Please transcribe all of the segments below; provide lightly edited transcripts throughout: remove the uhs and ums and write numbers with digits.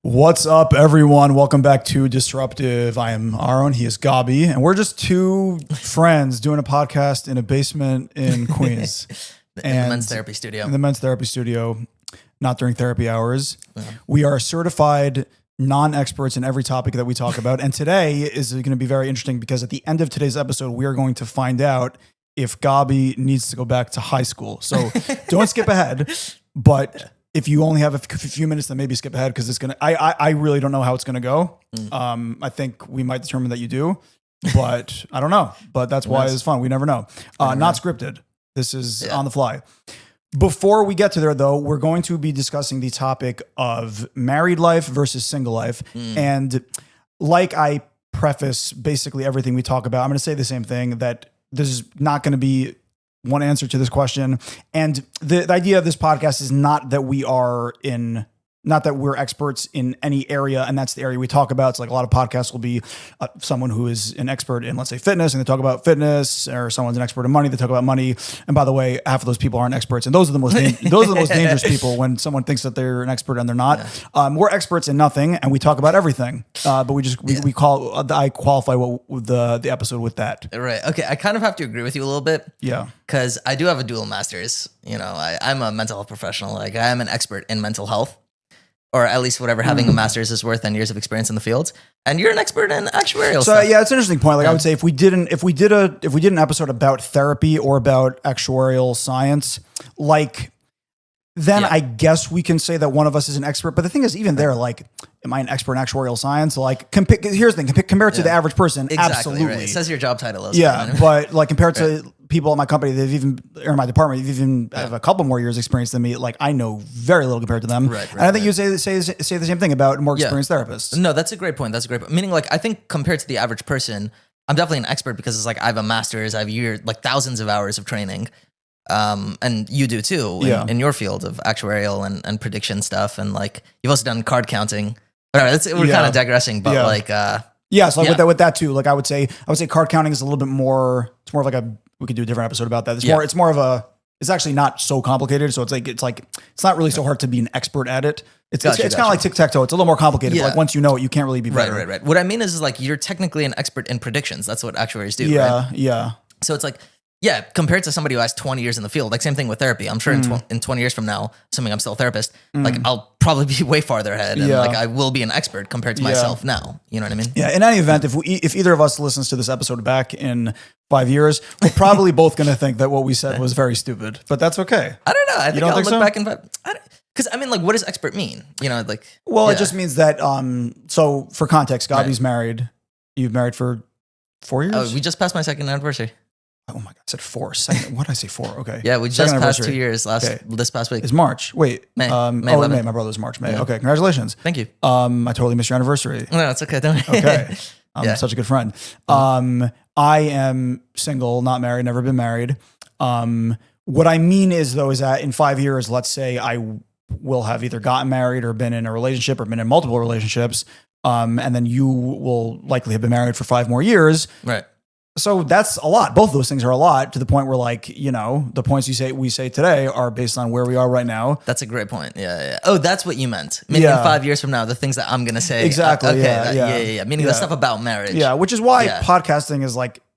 What's up, everyone? Welcome back to Disruptive. I am Aaron. He is Gabi, and we're just two friends doing a podcast in a basement in Queens. In the men's therapy studio. In the men's therapy studio, not during therapy hours. Yeah. We are certified non-experts in every topic that we talk about, and today is going to be very interesting because at the end of today's episode, we are going to find out if Gabi needs to go back to high school. So don't skip ahead, but if you only have a few minutes, then maybe skip ahead because it's going to, I really don't know how it's going to go. I think we might determine that you do, but I don't know. But that's why it's fun. We never know. Not scripted. This is on the fly. Before we get to there, though, we're going to be discussing the topic of married life versus single life. And like I preface basically everything we talk about, I'm going to say the same thing, that there's not going to be one answer to this question. And the idea of this podcast is not that we're experts in any area, and that's the area we talk about. It's like a lot of podcasts will be someone who is an expert in, let's say, fitness, and they talk about fitness, or someone's an expert in money, they talk about money. And by the way, half of those people aren't experts, and those are the most dangerous people when someone thinks that they're an expert and they're not. We're experts in nothing, and we talk about everything. But I qualify the episode with that. Right. Okay. I kind of have to agree with you a little bit. Yeah. Because I do have a dual master's. You know, I'm a mental health professional. Like, I am an expert in mental health. Or at least whatever having a master's is worth and years of experience in the field. And you're an expert in actuarial stuff. So yeah, it's an interesting point. Like I would say if we did an episode about therapy or about actuarial science, like then I guess we can say that one of us is an expert. But the thing is, even there, like, am I an expert in actuarial science? Like, here's the thing, compared to the average person, exactly, absolutely. Right. It says your job title is. Yeah, but like compared to people in my company, or in my department, they've even have a couple more years experience than me. Like, I know very little compared to them. Right, and I think you say the same thing about more experienced therapists. No, that's a great point. Meaning, like, I think compared to the average person, I'm definitely an expert because it's like I have a master's, I have thousands of hours of training. And you do too in your field of actuarial and prediction stuff. And like, you've also done card counting. We're kind of digressing, but so with that too, like I would say card counting is a little bit more, it's more of like we could do a different episode about that. It's actually not so complicated. So it's not really so hard to be an expert at it. It's kind of like tic-tac-toe. It's a little more complicated. But like once you know it, you can't really be better. Right. What I mean is like, you're technically an expert in predictions. That's what actuaries do. Yeah. Right? Yeah. So it's like, compared to somebody who has 20 years in the field, like same thing with therapy. I'm sure in 20 years from now, assuming I'm still a therapist, like I'll probably be way farther ahead, and like I will be an expert compared to myself now. You know what I mean? Yeah. In any event, if either of us listens to this episode back in 5 years, we're probably both going to think that what we said was very stupid. But that's okay. I don't know. I think I'll look back and because I mean, like, what does expert mean? You know, like. Well, it just means that. So for context, Gabi's married. You've married for 4 years. Oh, we just passed my second anniversary. Oh my God, I said 4. Second, what did I say 4? Okay. Yeah, we just passed 2 years this past week. It's March. Wait. May. May 11th. May. My brother's March. May. Yeah. Okay, congratulations. Thank you. I totally missed your anniversary. No, it's okay. Don't worry. Okay. I'm such a good friend. I am single, not married, never been married. What I mean is that in 5 years, let's say I will have either gotten married or been in a relationship or been in multiple relationships. And then you will likely have been married for 5 more years. Right. So that's a lot. Both of those things are a lot, to the point where, like, you know, the points we say today are based on where we are right now. That's a great point. Yeah. Oh, that's what you meant. Meaning in 5 years from now, the things that I'm going to say. Exactly. Okay. Meaning the stuff about marriage. Yeah. Which is why podcasting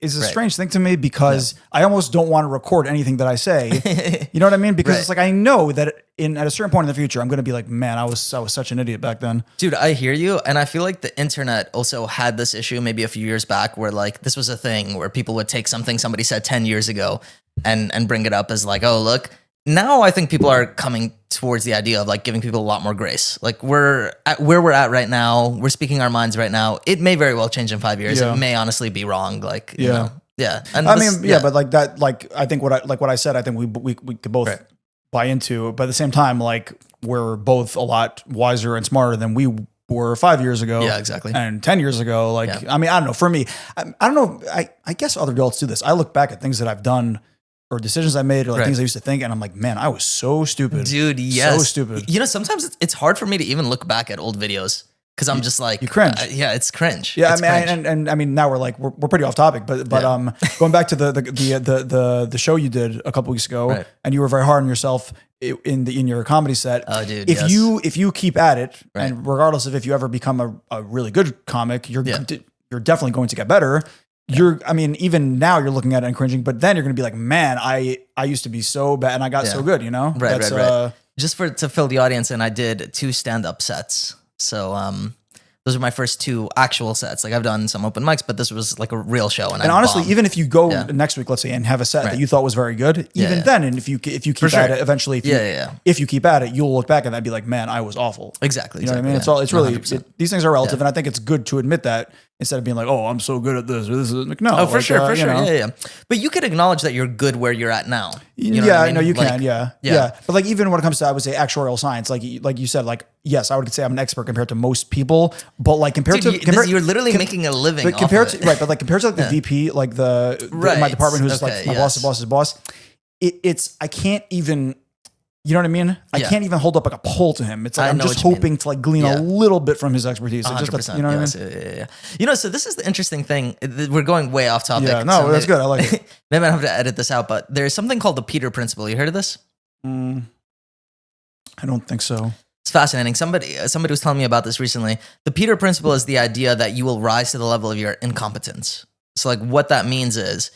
is a strange thing to me, because I almost don't want to record anything that I say. You know what I mean? Because it's like, I know that at a certain point in the future, I'm going to be like, man, I was such an idiot back then. Dude, I hear you. And I feel like the internet also had this issue maybe a few years back where, like, this was a thing where people would take something somebody said 10 years ago and bring it up as like, oh, look. Now I think people are coming towards the idea of like giving people a lot more grace. Like, we're at where we're at right now. We're speaking our minds right now. It may very well change in 5 years. It may honestly be wrong. Like, you know, And but like that, like, I think what I said, I think we could both buy into, but at the same time, like, we're both a lot wiser and smarter than we were 5 years ago. Yeah, exactly. And 10 years ago. Like, I mean, I don't know. For me, I don't know. I guess other adults do this. I look back at things that I've done or decisions I made or like things I used to think, and I'm like, man, I was so stupid. Dude, yes. So stupid. You know, sometimes it's hard for me to even look back at old videos Because I'm just like, you cringe. Yeah, it's cringe. Yeah, It's I mean, cringe. and I mean, now we're pretty off topic, but going back to the show you did a couple weeks ago, Right. and you were very hard on yourself in your comedy set. Oh, dude, if yes. you keep at it, Right. and regardless of if you ever become a really good comic, you're definitely going to get better. I mean, even now you're looking at it and cringing, but then you're going to be like, man, I used to be so bad and I got so good, you know? Right, right. Just to fill the audience in, I did 2 stand-up sets. So those are my first 2 actual sets. Like I've done some open mics, but this was like a real show. And honestly, bombed. even if you go next week, let's say, and have a set that you thought was very good, even then, and if you keep at it, eventually, if you keep at it, you'll look back and that'd be like, man, I was awful. Exactly. You know what I mean? It's really, these things are relative. And I think it's good to admit that instead of being like, oh, I'm so good at this, or this is like, no. Oh, for like, sure. You know? Yeah. But you could acknowledge that you're good where you're at now. You know yeah, I mean? No, you like, can. Yeah. But like, even when it comes to, I would say, actuarial science, like you said, like, yes, I would say I'm an expert compared to most people, but like compared to you're literally making a living. But compared to but like compared to like the VP, like my department, who's like my boss's boss, it's I can't even. You know what I mean? I can't even hold up like a poll to him. It's like I'm just hoping to like glean a little bit from his expertise. Like just, you know what I mean? Yeah. You know, so this is the interesting thing. We're going way off topic. Yeah, no, so that's good. I like it. Maybe I have to edit this out, but there's something called the Peter Principle. You heard of this? I don't think so. It's fascinating. Somebody was telling me about this recently. The Peter Principle is the idea that you will rise to the level of your incompetence. So like what that means is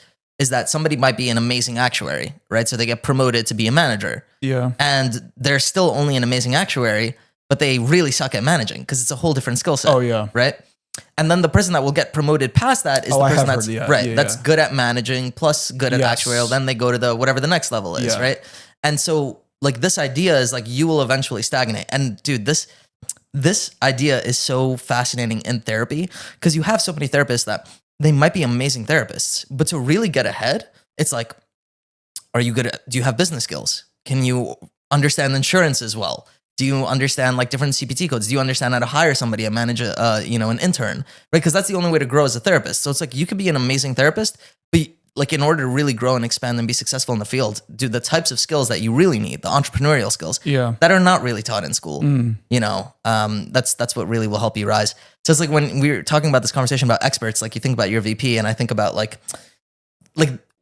that somebody might be an amazing actuary, right? So they get promoted to be a manager. Yeah. And they're still only an amazing actuary, but they really suck at managing because it's a whole different skill set. Oh, yeah. Right? And then the person that will get promoted past that is the person that's that's good at managing plus good at actuarial. Then they go to whatever the next level is, right? And so like this idea is like you will eventually stagnate. And dude, this idea is so fascinating in therapy because you have so many therapists that they might be amazing therapists, but to really get ahead, it's like, do you have business skills? Can you understand insurance as well? Do you understand like different CPT codes? Do you understand how to hire somebody and manage an intern? Right? Because that's the only way to grow as a therapist. So it's like you could be an amazing therapist, but like in order to really grow and expand and be successful in the field, do the types of skills that you really need, the entrepreneurial skills that are not really taught in school. You know, that's what really will help you rise. So it's like when we were talking about this conversation about experts, like you think about your VP and I think about like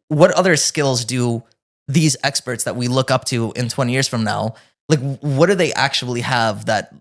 what other skills do these experts that we look up to in 20 years from now, like what do they actually have that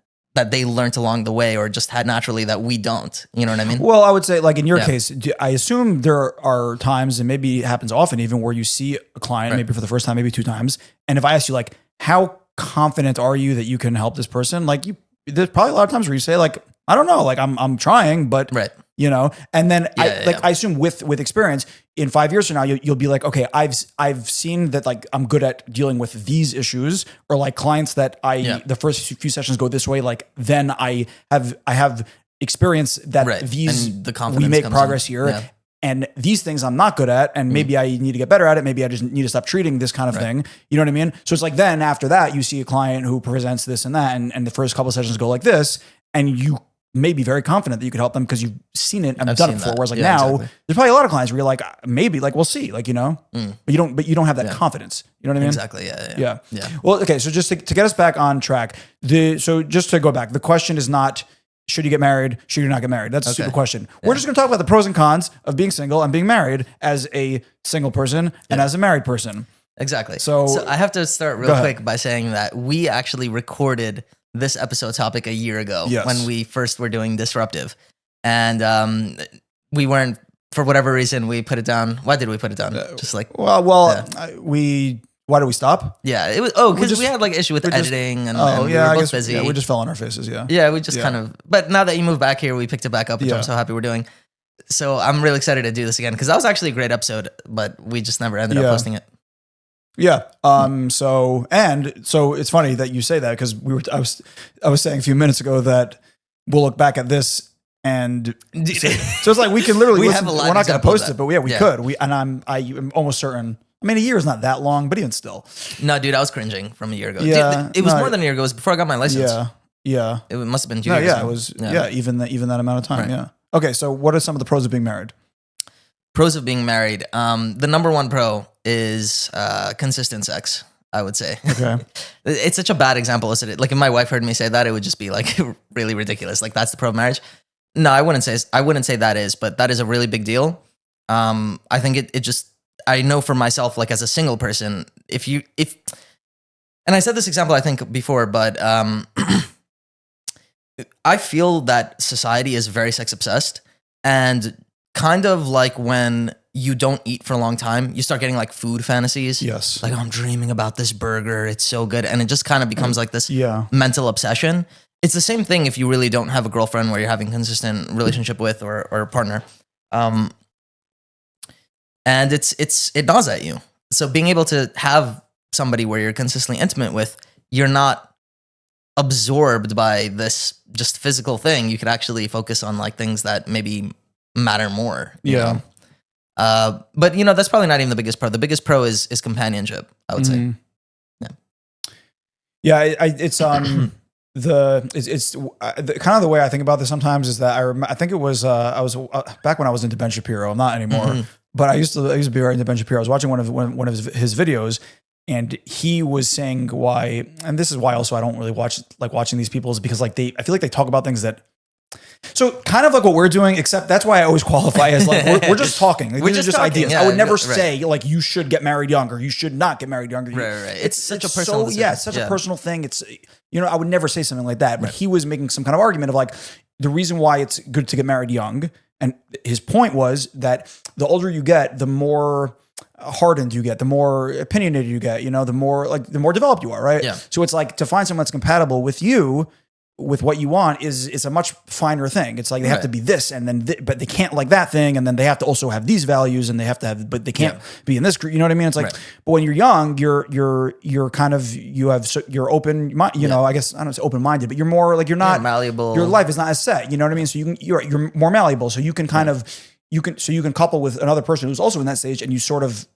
they learned along the way or just had naturally that we don't? You know what I mean? Well, I would say like in your case, I assume there are times, and maybe it happens often even, where you see a client maybe for the first time, maybe 2 times. And if I ask you like, how confident are you that you can help this person? Like there's probably a lot of times where you say like, I don't know, like I'm trying, but you know, and then I assume with experience in 5 years from now, you'll be like, okay, I've seen that like I'm good at dealing with these issues, or like clients that the first few sessions go this way. Like then I have experience that these we make progress here. Yeah. And these things I'm not good at, and maybe I need to get better at it. Maybe I just need to stop treating this kind of thing. You know what I mean? So it's like then after that, you see a client who presents this and that, and the first couple of sessions go like this, and you may be very confident that you could help them because you've seen it and done it before. Whereas like now, there's probably a lot of clients where you're like, maybe, like we'll see, like, you know, but you don't have that confidence. You know what I mean? Exactly. Yeah. Well, okay. So just to get us back on track, so just to go back, the question is not, should you get married? Should you not get married? That's a stupid question. We're just going to talk about the pros and cons of being single and being married as a single person and as a married person. Exactly. So I have to start real quick by saying that we actually recorded this episode topic a year ago when we first were doing Disruptive. And we weren't, for whatever reason, we put it down. Why did we put it down? Just like, why did we stop? Yeah, it was because we had like issue with editing and we were both busy. Yeah, we just fell on our faces. Yeah, we just kind of. But now that you moved back here, we picked it back up, which I'm so happy we're doing. So I'm really excited to do this again because that was actually a great episode, but we just never ended up posting it. Yeah. So it's funny that you say that because I was saying a few minutes ago that we'll look back at this and so it's like we can literally listen, we're not going to post it, but we could. I'm almost certain. I mean, a year is not that long, but even still. No, dude, I was cringing from a year ago. Yeah, it was more than a year ago. It was before I got my license. Yeah. It must have been 2 years ago. It was. Yeah, even that amount of time. Right. Yeah. Okay, so what are some of the pros of being married? Pros of being married. The number one pro is consistent sex. I would say. Okay. It's such a bad example, isn't it? Like if my wife heard me say that, it would just be like really ridiculous. Like that's the pro marriage. No, I wouldn't say that is, but that is a really big deal. I think it just, I know for myself, like as a single person, and I said this example, I think before, but, I feel that society is very sex obsessed, and kind of like when you don't eat for a long time, you start getting like food fantasies. Yes. Like, oh, I'm dreaming about this burger. It's so good. And it just kind of becomes like this mental obsession. It's the same thing if you really don't have a girlfriend where you're having consistent relationship with or a partner. And it gnaws at you. So being able to have somebody where you're consistently intimate with, you're not absorbed by this just physical thing. You could actually focus on like things that maybe matter more. You know? But you know, that's probably not even the biggest pro. The biggest pro is companionship, I would say. It's kind of the way I think about this sometimes is that I think it was I was back when I was into Ben Shapiro. I'm not anymore, but I used to be right into Ben Shapiro. I was watching one of his videos, and he was saying why, and this is why also I don't really watching these people, is because like I feel like they talk about things that. So kind of like what we're doing, except that's why I always qualify as like, we're just talking. Like, these are just ideas. Yeah, I would never say like, you should get married young or you should not get married younger. Right. It's such a personal decision. It's such a personal thing. It's, you know, I would never say something like that, but he was making some kind of argument of like, the reason why it's good to get married young. And his point was that the older you get, the more hardened you get, the more opinionated you get, you know, the more developed you are. Right. Yeah. So it's like to find someone that's compatible with you, with what you want is a much finer thing. It's like they have to be this and then, but they can't like that thing. And then they have to also have these values and they have to have, but they can't be in this group. You know what I mean? It's like, but when you're young, you're kind of, you're open, you know, I guess I don't know, it's open-minded, but you're more like, you're not malleable. Your life is not as set, you know what I mean? So you're more malleable. So you can kind of, you can couple with another person who's also in that stage and you sort of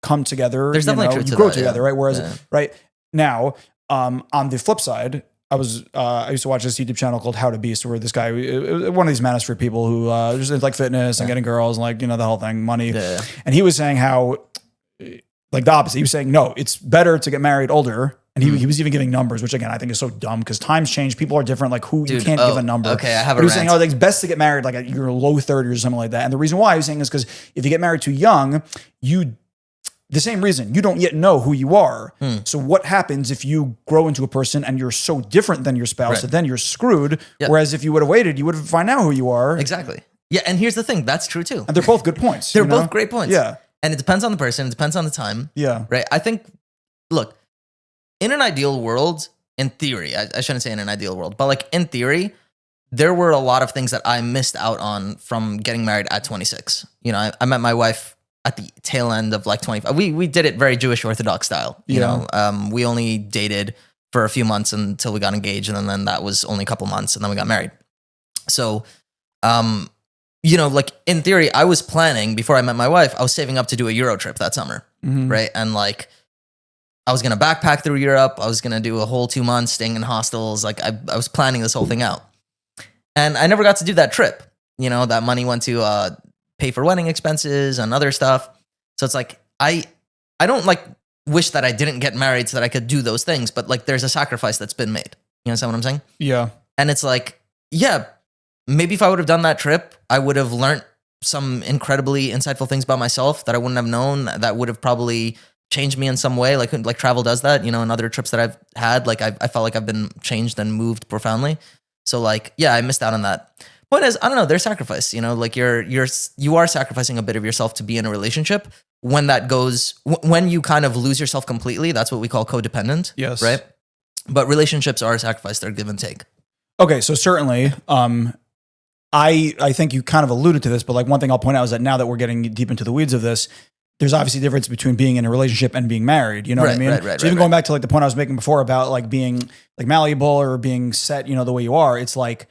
come together. There's definitely truth to grow that, together, right? Whereas right now, on the flip side, I used to watch this YouTube channel called How to Beast, where this guy, one of these Manosphere people who just like fitness and getting girls and like, you know, the whole thing, money. Yeah. And he was saying how, like the opposite. He was saying, no, it's better to get married older. And he was even giving numbers, which again, I think is so dumb because times change. People are different. Like you can't give a number. Okay, I have but he was saying, it's best to get married like at your low 30s or something like that. And the reason why he was saying is because if you get married too young, the same reason, you don't yet know who you are. So what happens if you grow into a person and you're so different than your spouse that then you're screwed? Yep. Whereas if you would have waited, you would have find out who you are. Exactly. Yeah, and here's the thing, that's true too. And they're both good points. They're both great points. Yeah. And it depends on the person, it depends on the time. Yeah. Right? I think, look, in an ideal world, in theory, I shouldn't say in an ideal world, but like in theory, there were a lot of things that I missed out on from getting married at 26. You know, I met my wife at the tail end of like 25. We did it very Jewish Orthodox style. You know, we only dated for a few months until we got engaged. And then that was only a couple months and then we got married. So, you know, like in theory, I was planning before I met my wife, I was saving up to do a Euro trip that summer. Right. And like, I was going to backpack through Europe. I was going to do a whole 2 months staying in hostels. Like I was planning this whole thing out and I never got to do that trip. You know, that money went to, pay for wedding expenses and other stuff. So it's like, I don't like wish that I didn't get married so that I could do those things, but like there's a sacrifice that's been made. You understand what I'm saying? Yeah. And it's like, yeah, maybe if I would have done that trip, I would have learned some incredibly insightful things about myself that I wouldn't have known, that would have probably changed me in some way. Like travel does that, you know, and other trips that I've had, like I felt like I've been changed and moved profoundly. So like, yeah, I missed out on that. Point is, I don't know, there's sacrifice, you know, like you are sacrificing a bit of yourself to be in a relationship. When that goes, when you kind of lose yourself completely, that's what we call codependent. Yes. Right. But relationships are a sacrifice, they're give and take. Okay. So certainly, I think you kind of alluded to this, but like one thing I'll point out is that now that we're getting deep into the weeds of this, there's obviously a difference between being in a relationship and being married. You know what I mean? So even going back to like the point I was making before about like being like malleable or being set, you know, the way you are, it's like,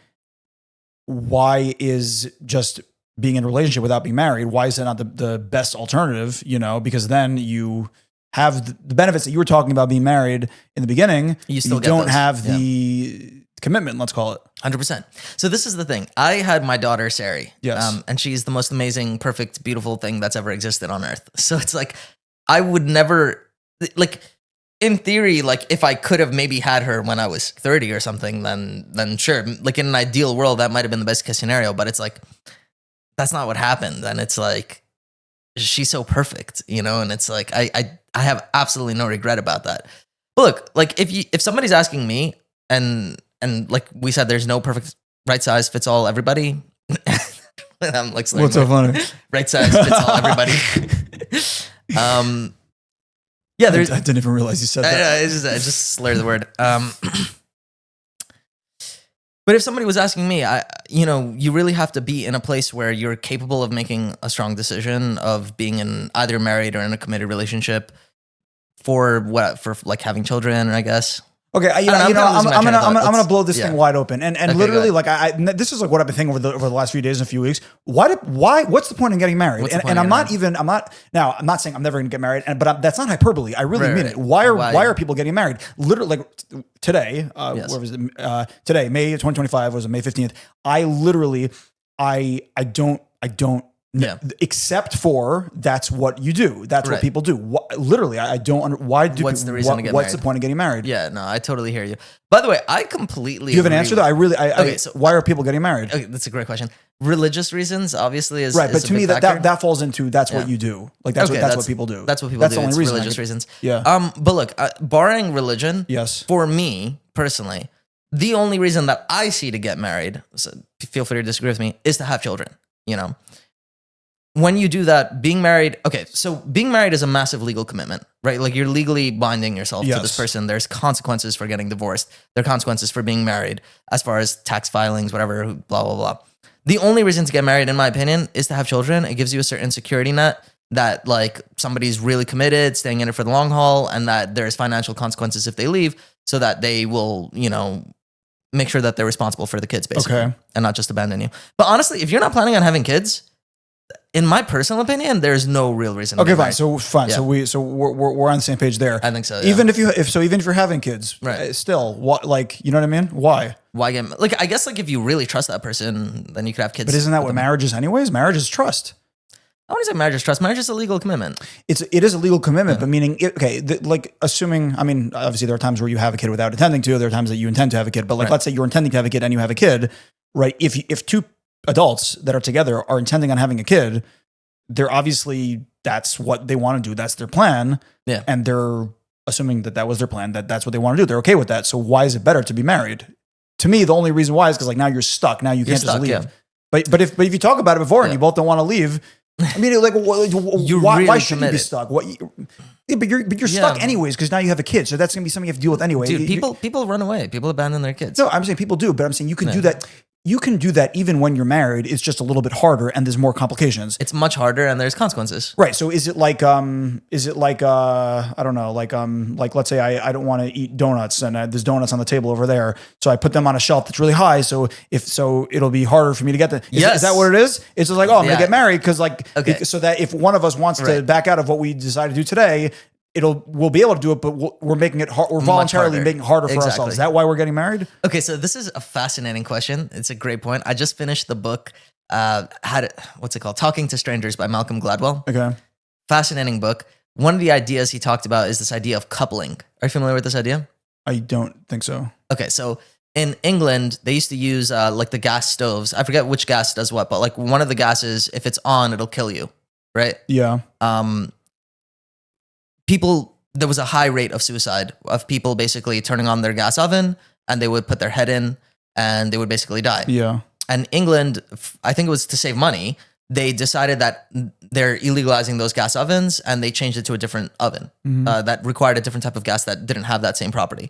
why is just being in a relationship without being married? Why is that not the best alternative? You know, because then you have the benefits that you were talking about being married in the beginning. You don't have the commitment, let's call it. 100%. So this is the thing. I had my daughter, Sari. Yes. And she's the most amazing, perfect, beautiful thing that's ever existed on earth. So it's like, I would never, like, in theory, like if I could have maybe had her when I was 30 or something, then sure. Like in an ideal world, that might have been the best case scenario. But it's like that's not what happened. And it's like she's so perfect, And it's like I have absolutely no regret about that. But look, like if somebody's asking me, and like we said, there's no perfect right size fits all everybody. I'm like, what's so funny? Right size fits all everybody. Yeah, I didn't even realize you said that. I just slurred the word. But if somebody was asking me, you really have to be in a place where you're capable of making a strong decision of being in either married or in a committed relationship for like having children, I guess. Okay, I'm gonna blow this thing wide open, and okay, literally, like this is like what I've been thinking over the last few days and a few weeks. Why? What's the point in getting married? And I'm not saying I'm never gonna get married, but that's not hyperbole. I really mean it. Why are people getting married? Literally, like today, yes. Where was it? Today, May 2025 was May 15th. I don't. Yeah. Except for that's what you do. That's what people do. Literally, I don't. Why do? What's the reason to get married? What's the point of getting married? Yeah, no, I totally hear you. By the way, I completely. Do you have an answer? So why are people getting married? Okay, that's a great question. Religious reasons, obviously, is right. Is but to me, that falls into that's what you do. Like that's what people do. That's what people do. That's the only reason. Religious reasons. Yeah. But look, barring religion, yes. For me personally, the only reason that I see to get married, so feel free to disagree with me, is to have children. When you do that, being married, so being married is a massive legal commitment, right? Like you're legally binding yourself to this person. There's consequences for getting divorced. There are consequences for being married as far as tax filings, whatever, blah, blah, blah. The only reason to get married, in my opinion, is to have children. It gives you a certain security net that like somebody's really committed, staying in it for the long haul, and that there's financial consequences if they leave so that they will, make sure that they're responsible for the kids basically and not just abandon you. But honestly, if you're not planning on having kids, in my personal opinion, there's no real reason. Okay, fine. So fine. Yeah. So we're on the same page there. I think so. Yeah. Even if you're having kids, right? Still, what, like, you know what I mean? Why? Why get like? I guess like if you really trust that person, then you could have kids. But isn't that what marriage is, anyways? Marriage is trust. I wouldn't say marriage is trust. Marriage is a legal commitment. It is a legal commitment, but meaning like assuming. I mean, obviously there are times where you have a kid without intending to. There are times that you intend to have a kid, but like let's say you're intending to have a kid and you have a kid, right? If two adults that are together are intending on having a kid, they're obviously that's what they want to do. That's their plan. Yeah. And they're assuming that was their plan, that's what they want to do. They're okay with that. So why is it better to be married? To me, the only reason why is because like now you're stuck. Now you can't just leave. Yeah. But if you talk about it before and you both don't want to leave, I mean, like, why should you be stuck? But you're stuck anyways because now you have a kid. So that's gonna be something you have to deal with anyway. Dude, people run away. People abandon their kids. No, I'm saying people do, but I'm saying you can do that. You can do that even when you're married. It's just a little bit harder and there's more complications. It's much harder and there's consequences. Right. So is it like I don't know, like let's say I don't want to eat donuts and there's donuts on the table over there. So I put them on a shelf that's really high. So it'll be harder for me to get them. Is that what it is? It's just like, I'm going to get married because so that if one of us wants to back out of what we decide to do today, we'll be able to do it, but we're making it hard. We're voluntarily making it harder for ourselves. Is that why we're getting married? Okay, so this is a fascinating question. It's a great point. I just finished the book. What's it called? Talking to Strangers by Malcolm Gladwell. Okay, fascinating book. One of the ideas he talked about is this idea of coupling. Are you familiar with this idea? I don't think so. Okay, so in England, they used to use like the gas stoves. I forget which gas does what, but like one of the gases, if it's on, it'll kill you, right? Yeah. There was a high rate of suicide of people basically turning on their gas oven and they would put their head in and they would basically die. Yeah. And England, I think it was to save money, they decided that they're illegalizing those gas ovens and they changed it to a different oven that required a different type of gas that didn't have that same property.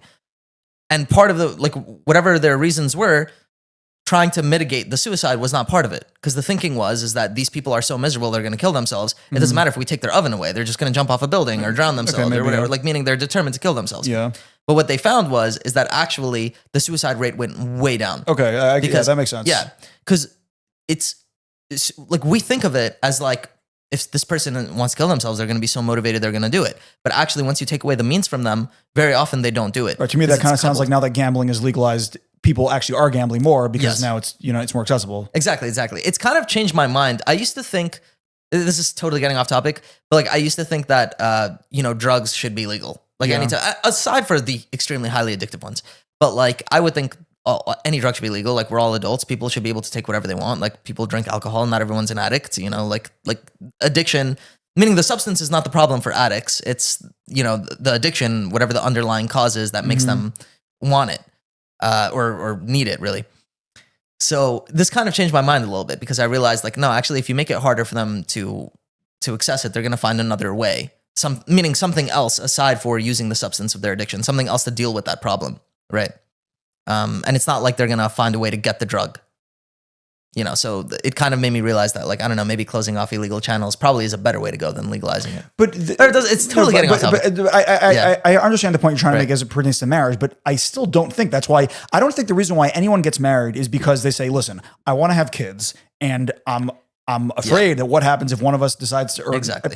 And part of whatever their reasons were, trying to mitigate the suicide was not part of it. Because the thinking is that these people are so miserable, they're going to kill themselves. It doesn't matter if we take their oven away. They're just going to jump off a building or drown themselves or whatever. Like meaning they're determined to kill themselves. Yeah. But what they found is that actually the suicide rate went way down. Okay. That makes sense. Yeah. Because it's like we think of it as like, if this person wants to kill themselves, they're going to be so motivated, they're going to do it. But actually, once you take away the means from them, very often they don't do it. Right, to me, that kind of sounds like now that gambling is legalized, people actually are gambling more because now it's more accessible. Exactly. It's kind of changed my mind. I used to think, this is totally getting off topic, but like I used to think that drugs should be legal. Like anytime, aside for the extremely highly addictive ones. But like, I would think any drug should be legal. Like, we're all adults. People should be able to take whatever they want. Like, people drink alcohol. Not everyone's an addict. You know, like addiction. Meaning the substance is not the problem for addicts. It's, you know, the addiction, whatever the underlying cause is that makes them want it or need it, really. So this kind of changed my mind a little bit because I realized, like, no, actually, if you make it harder for them to access it, they're going to find another way. Meaning something else aside for using the substance of their addiction, something else to deal with that problem, right? And it's not like they're going to find a way to get the drug. You know, so it kind of made me realize that, like, I don't know, maybe closing off illegal channels probably is a better way to go than legalizing it. But it's totally getting off topic. I understand the point you're trying to make as it pertains to marriage, but I still don't think that's why. I don't think the reason why anyone gets married is because they say, listen, I want to have kids and I'm afraid that what happens if one of us decides to, or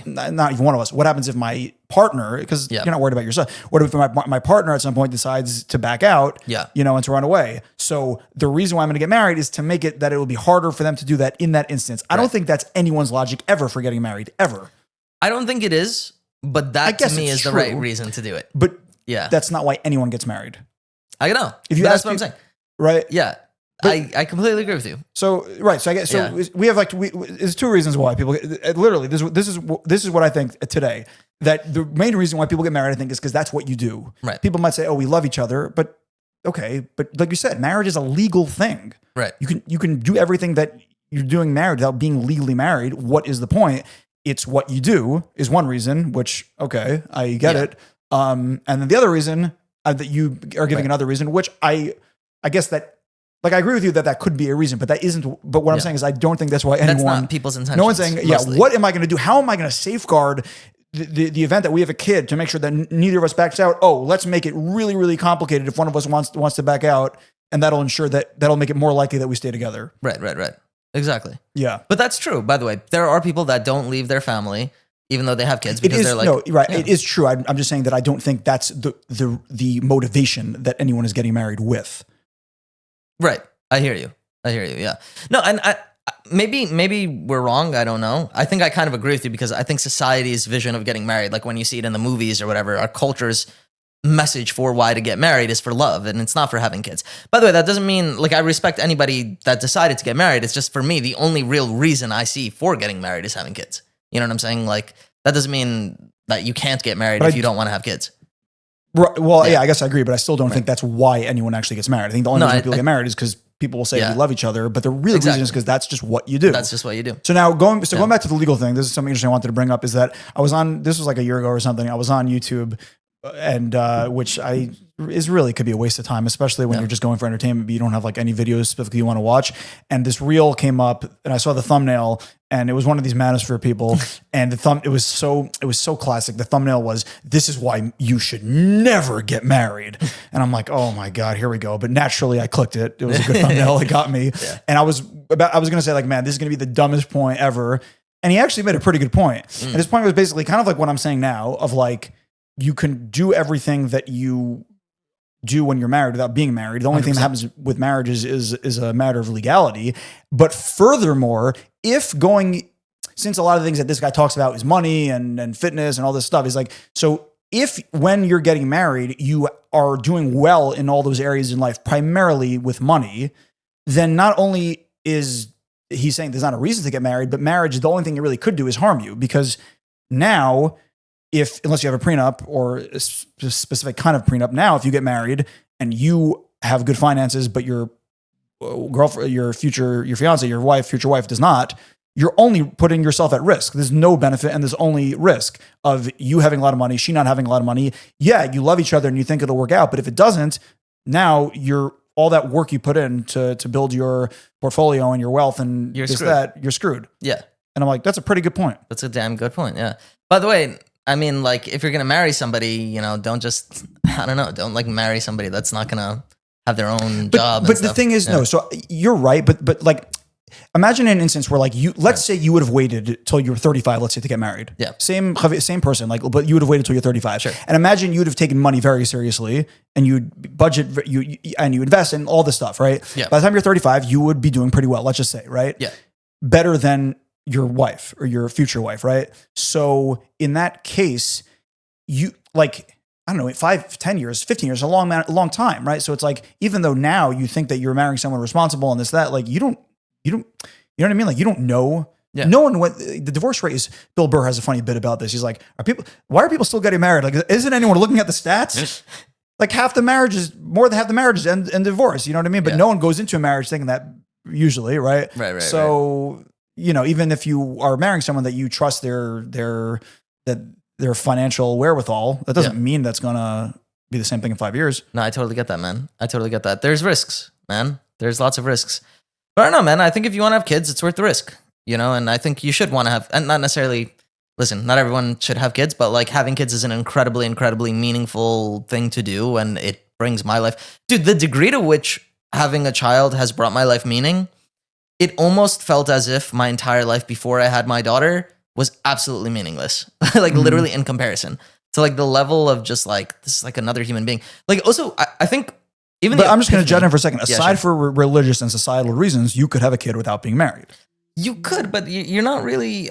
not even one of us, what happens if my partner, because you're not worried about yourself, what if my partner at some point decides to back out, you know, and to run away? So the reason why I'm going to get married is to make it that it will be harder for them to do that in that instance. I don't think that's anyone's logic ever for getting married, ever. I don't think it is, but that to me is the right reason to do it. But that's not why anyone gets married. I know. If you that's what I'm saying. Right? Yeah. But, I completely agree with you. So so I guess we have there's two reasons why people literally this is what I think today, that the main reason why people get married, I think, is because that's what you do. Right. People might say, oh, we love each other, but okay, but like you said, marriage is a legal thing. Right. You can do everything that you're doing married without being legally married. What is the point? It's what you do is one reason, which okay, I get it. And then the other reason that you are giving another reason, which I guess that. Like, I agree with you that could be a reason, but that isn't. But what I'm saying is, I don't think that's why anyone. That's not people's intentions. No one's saying, what am I going to do? How am I going to safeguard the event that we have a kid to make sure that neither of us backs out? Oh, let's make it really, really complicated if one of us wants to back out, and that'll make it more likely that we stay together. Right. Exactly. Yeah. But that's true, by the way. There are people that don't leave their family, even though they have kids, because they're like... No, right. Yeah. It is true. I'm just saying that I don't think that's the motivation that anyone is getting married with. Right. I hear you. Yeah. No, and maybe we're wrong. I don't know. I think I kind of agree with you because I think society's vision of getting married, like when you see it in the movies or whatever, our culture's message for why to get married is for love, and it's not for having kids. By the way, that doesn't mean, like, I respect anybody that decided to get married. It's just, for me, the only real reason I see for getting married is having kids. You know what I'm saying? Like, that doesn't mean that you can't get married if you don't want to have kids. Right. Well, I guess I agree, but I still don't think that's why anyone actually gets married. I think the only reason people get married is because people will say we love each other, but the real reason is because that's just what you do. That's just what you do. So now going back to the legal thing, this is something interesting I wanted to bring up, is that this was like a year ago or something. I was on YouTube, and which could be a waste of time, especially when you're just going for entertainment, but you don't have like any videos specifically you want to watch. And this reel came up, and I saw the thumbnail, and it was one of these Manosphere people, and it was so classic. The thumbnail was, "This is why you should never get married," and I'm like, oh my god, here we go. But naturally, I clicked it. It was a good thumbnail. It got me, and I was gonna say, like, man, this is gonna be the dumbest point ever, and he actually made a pretty good point. And his point was basically kind of like what I'm saying now, of like, you can do everything that you do when you're married without being married. The only 100%. Thing that happens with marriage is a matter of legality. But furthermore, since a lot of the things that this guy talks about is money and fitness and all this stuff, is like, so if when you're getting married, you are doing well in all those areas in life, primarily with money, then not only is he's saying there's not a reason to get married, but marriage, the only thing it really could do is harm you, because now, unless you have a prenup or a specific kind of prenup, now if you get married and you have good finances, but your girlfriend, your fiance, your future wife does not, you're only putting yourself at risk. There's no benefit, and there's only risk of you having a lot of money, she not having a lot of money. Yeah, you love each other and you think it'll work out, but if it doesn't, now all that work you put in to build your portfolio and your wealth and you're screwed. Yeah. And I'm like, that's a pretty good point. That's a damn good point. Yeah. By the way, I mean, like, if you're going to marry somebody, don't like marry somebody that's not going to have their own job. But the thing is, no, so you're right. But like, imagine an instance where, like, let's say you would have waited till you were 35, let's say, to get married. Yeah. Same person, like, but you would have waited till you're 35. Sure. And imagine you would have taken money very seriously, and you'd budget, and you invest in all this stuff, right? Yeah. By the time you're 35, you would be doing pretty well, let's just say, right? Yeah. Better than your wife or your future wife, right? So in that case, I don't know, 5, 10 years, 15 years, a long time, right? So it's like, even though now you think that you're marrying someone responsible and this, that, like you know what I mean? Like you don't know. Yeah. No one the divorce rate is. Bill Burr has a funny bit about this. He's like, why are people still getting married? Like, isn't anyone looking at the stats? Like more than half the marriages end in divorce. You know what I mean? But no one goes into a marriage thinking that usually, right? Right. So even if you are marrying someone that you trust their financial wherewithal, that doesn't mean that's gonna be the same thing in 5 years. No, I totally get that, man. I totally get that. There's risks, man. There's lots of risks. But I don't know, man. I think if you want to have kids, it's worth the risk. And I think you should want to have, and not necessarily, listen, not everyone should have kids, but like having kids is an incredibly, incredibly meaningful thing to do. And it brings my life, dude, the degree to which having a child has brought my life meaning, it almost felt as if my entire life before I had my daughter was absolutely meaningless. Like literally in comparison to like the level of just like, this is like another human being. Like also, I think even, but I'm just going to judge him for a second. Yeah, Aside for religious and societal reasons, you could have a kid without being married. You could, but you're not really.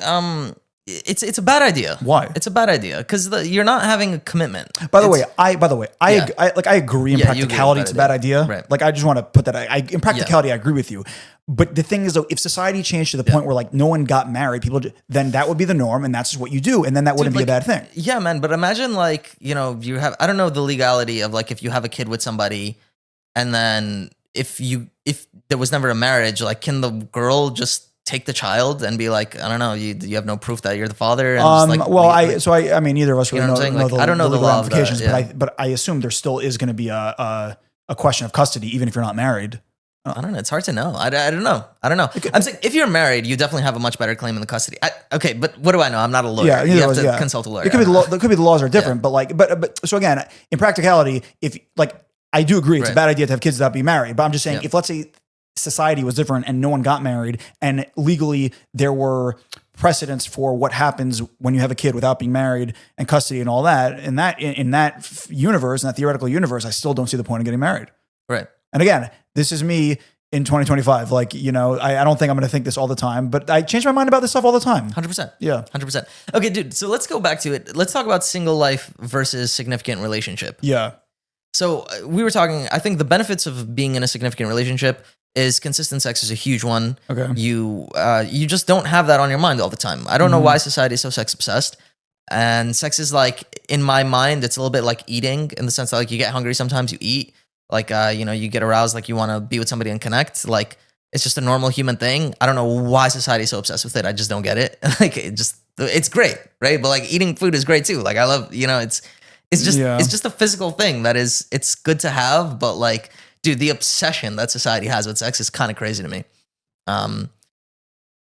It's a bad idea. Why? It's a bad idea because you're not having a commitment. By the way, I agree in practicality. It's a bad idea. Right. Like I just want to put that. In practicality, I agree with you. But the thing is, though, if society changed to the point where like no one got married, then that would be the norm, and that's just what you do, and then that wouldn't be a bad thing. Yeah, man. But imagine like you have. I don't know the legality of like if you have a kid with somebody, and then if there was never a marriage, like can the girl just take the child and be like, I don't know, you have no proof that you're the father. And I mean, neither of us really know the I don't know the law ramifications, of but I assume there still is going to be a question of custody, even if you're not married. I don't know. It's hard to know. I don't know. I'm saying if you're married, you definitely have a much better claim in the custody. Okay, but what do I know? I'm not a lawyer. Yeah, you have to consult a lawyer. It could be the laws are different, but so again, in practicality, if like I do agree, it's a bad idea to have kids without being married. But I'm just saying, if let's say society was different and no one got married, and legally there were precedents for what happens when you have a kid without being married and custody and all that, in that universe, in that theoretical universe, I still don't see the point of getting married. Right. And again, this is me in 2025. Like, I don't think I'm going to think this all the time, but I change my mind about this stuff all the time. 100%. Yeah. 100%. Okay, dude. So let's go back to it. Let's talk about single life versus significant relationship. Yeah. So we were talking, I think the benefits of being in a significant relationship is consistent sex is a huge one. Okay. You just don't have that on your mind all the time. I don't know why society is so sex obsessed. And sex is like, in my mind, it's a little bit like eating in the sense that like you get hungry sometimes, you eat. Like, you get aroused, like you want to be with somebody and connect. Like, it's just a normal human thing. I don't know why society is so obsessed with it. I just don't get it. Like, it's great, right? But like eating food is great too. Like, I love, it's just a physical thing that is, it's good to have. But like, dude, the obsession that society has with sex is kind of crazy to me. And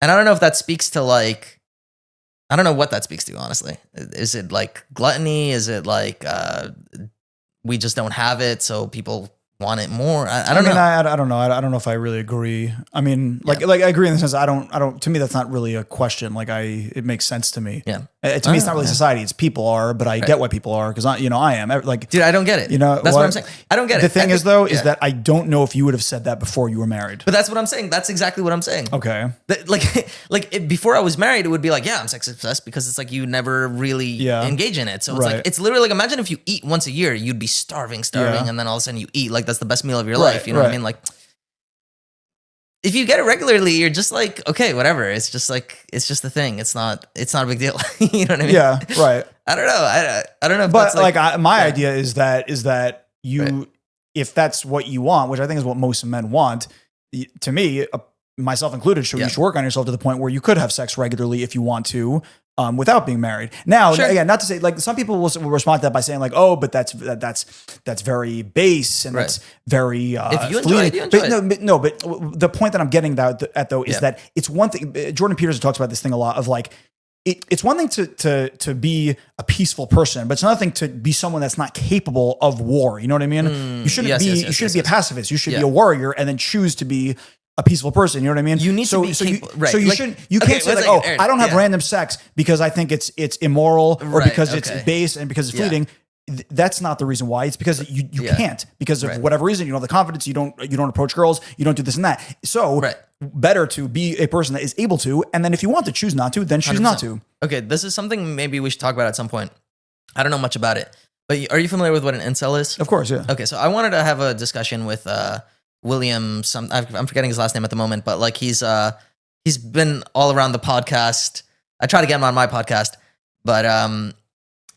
I don't know if that speaks to like, I don't know what that speaks to, honestly. Is it like gluttony? Is it like, we just don't have it, so people want it more? I don't know. I don't know. I don't know if I really agree. I mean, like I agree in the sense I don't. To me, that's not really a question. Like it makes sense to me. Yeah. To me, it's not really society. It's people are, but I get why people are because I am. Like, dude, I don't get it. That's what I'm saying. I don't get it. The thing is that I don't know if you would have said that before you were married. But that's what I'm saying. That's exactly what I'm saying. Okay. Before I was married, it would be like, yeah, I'm sex obsessed because it's like you never really engage in it. So it's like it's literally like imagine if you eat once a year, you'd be starving, and then all of a sudden you eat like that's the best meal of your life. You know what I mean? Like, if you get it regularly, you're just like, okay, whatever. It's just a thing. It's not a big deal. You know what I mean? Yeah, right. I don't know. I don't know. If but my idea is that you, if that's what you want, which I think is what most men want, to me, myself included, you should work on yourself to the point where you could have sex regularly if you want to. Without being married. Now, again, not to say like some people will respond to that by saying like, oh, but that's very base and that's very if you enjoy it, you enjoy it. But the point that I'm getting at though is that it's one thing. Jordan Peterson talks about this thing a lot of like it's one thing to be a peaceful person, but it's another thing to be someone that's not capable of war. You know what I mean? You shouldn't be a pacifist. You should be a warrior and then choose to be a peaceful person, you know what I mean? You need to be right. So you shouldn't. You can't say like, "Oh, I don't have random sex because I think it's immoral or because it's base and because it's fleeting." That's not the reason why. It's because you can't because of whatever reason. You don't have the confidence. You don't approach girls. You don't do this and that. So better to be a person that is able to. And then if you want to choose not to, then choose 100%. Not to. Okay, this is something maybe we should talk about at some point. I don't know much about it, But are you familiar with what an incel is? Of course, yeah. Okay, so I wanted to have a discussion with William. I'm forgetting his last name at the moment, but like he's been all around the podcast. I try to get him on my podcast, but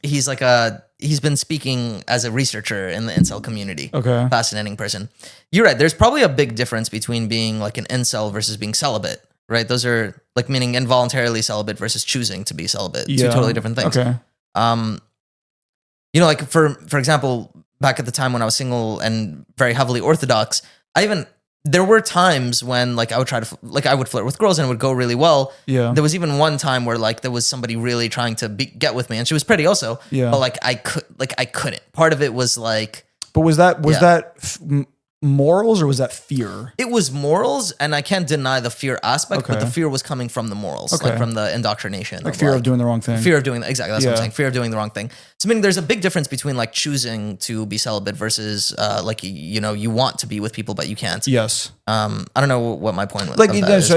he's been speaking as a researcher in the incel community. Okay. Fascinating person. You're right. There's probably a big difference between being like an incel versus being celibate, right? Those are like meaning involuntarily celibate versus choosing to be celibate. Yeah. Two totally different things. Okay. Like for example, back at the time when I was single and very heavily orthodox, there were times when like I would I would flirt with girls and it would go really well. Yeah. There was even one time where like there was somebody really trying to get with me, and she was pretty also. Yeah. But like I couldn't. Part of it was like. But was that morals or was that fear? It was morals, and I can't deny the fear aspect, but Okay. the fear was coming from the morals, Okay. like from the indoctrination. Like fear of doing the wrong thing. Fear of doing exactly. That's what I'm Yeah. saying. Fear of doing the wrong thing. So meaning there's a big difference between like choosing to be celibate versus like you want to be with people but you can't. Yes. I don't know what my point was. Like so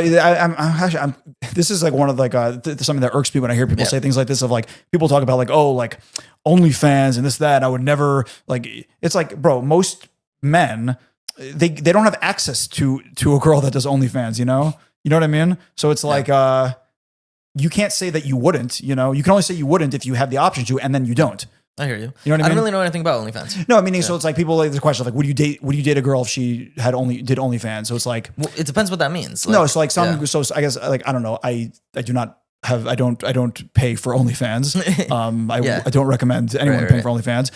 I'm this is like one of like something that irks me when I hear people say things like this of like people talk about like, oh, like OnlyFans and this that, and I would never like. It's like, bro, most men they don't have access to a girl that does OnlyFans. You know what I mean? So it's like you can't say that you wouldn't. You know, you can only say you wouldn't if you have the option to, and then you don't. I hear you. You know what I mean? I don't really know anything about OnlyFans. No, I mean, so it's like people like the question of like, would you date a girl if she did OnlyFans? So it's like, Well, it depends what that means. no, it's like some. yeah. So I guess like I don't know. I do not have. I don't pay for OnlyFans. I don't recommend anyone paying for OnlyFans.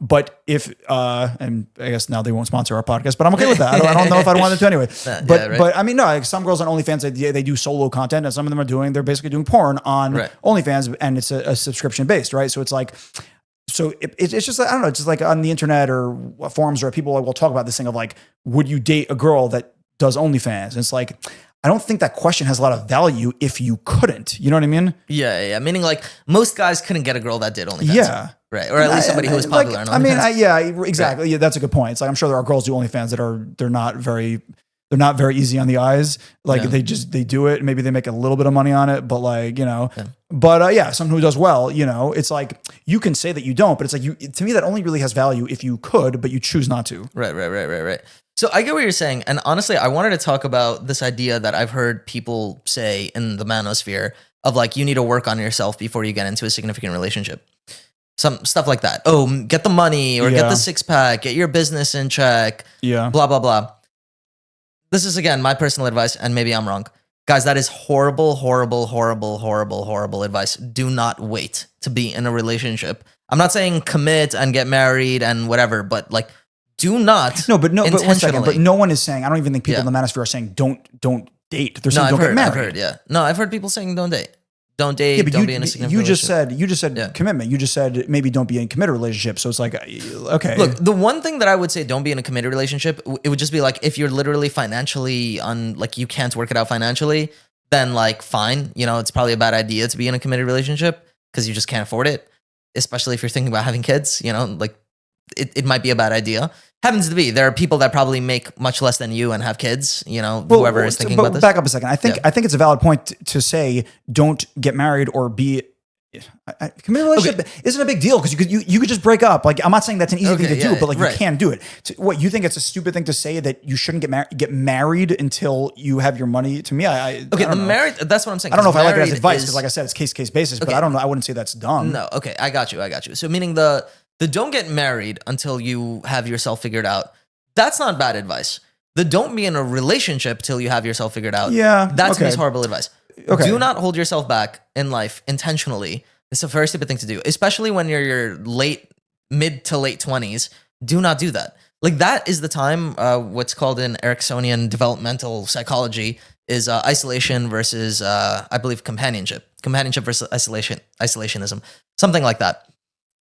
But if and I guess now they won't sponsor our podcast, but I'm okay with that. I don't know if I wanted to anyway. But I mean, no, like some girls on OnlyFans they do solo content, and some of them they're basically doing porn on OnlyFans, and it's a subscription based, right? So it's like. So it's just like, I don't know, it's just like on the internet or forums or people will talk about this thing of like, would you date a girl that does OnlyFans? And it's like, I don't think that question has a lot of value if you couldn't. You know what I mean? Yeah. Meaning like most guys couldn't get a girl that did OnlyFans. Yeah. Right. Or at least somebody who was popular on OnlyFans. I mean, exactly. Right. Yeah, that's a good point. It's like, I'm sure there are girls who do OnlyFans that they're not very easy on the eyes. Like they do it. Maybe they make a little bit of money on it, but like, but someone who does well, it's like, you can say that you don't, but it's like to me, that only really has value if you could, but you choose not to. Right. So I get what you're saying. And honestly, I wanted to talk about this idea that I've heard people say in the manosphere of like, you need to work on yourself before you get into a significant relationship. Some stuff like that. Oh, get the money or get the 6-pack, get your business in check. Yeah. Blah, blah, blah. This is, again, my personal advice, and maybe I'm wrong. Guys, that is horrible advice. Do not wait to be in a relationship. I'm not saying commit and get married and whatever, but like, do not. But one second. But no one is saying. I don't even think people in the manosphere are saying don't date. They're saying don't get married. I've heard people saying don't date. Don't date. Don't be in a significant relationship. You just said commitment. You just said maybe don't be in a committed relationship. So it's like, okay. Look, the one thing that I would say don't be in a committed relationship, it would just be like if you're literally financially like you can't work it out financially, then like fine. It's probably a bad idea to be in a committed relationship because you just can't afford it. Especially if you're thinking about having kids, like it might be a bad idea. Happens to be there are people that probably make much less than you and have kids. Whoever is thinking about this. Back up a second. I think it's a valid point to say don't get married or be. Committed relationship isn't a big deal because you could just break up. Like I'm not saying that's an easy thing to do, but like you can do it. What you think it's a stupid thing to say that you shouldn't get married until you have your money? To me, married. That's what I'm saying. I don't know if I like it as advice because, like I said, it's case basis. But I don't know. I wouldn't say that's dumb. No. Okay. I got you. So meaning the don't get married until you have yourself figured out. That's not bad advice. The don't be in a relationship till you have yourself figured out. Yeah. That's horrible advice. Okay. Do not hold yourself back in life intentionally. It's a very stupid thing to do, especially when you're your mid to late 20s. Do not do that. Like that is the time, what's called in Ericksonian developmental psychology is isolation versus, I believe, companionship versus isolationism, something like that.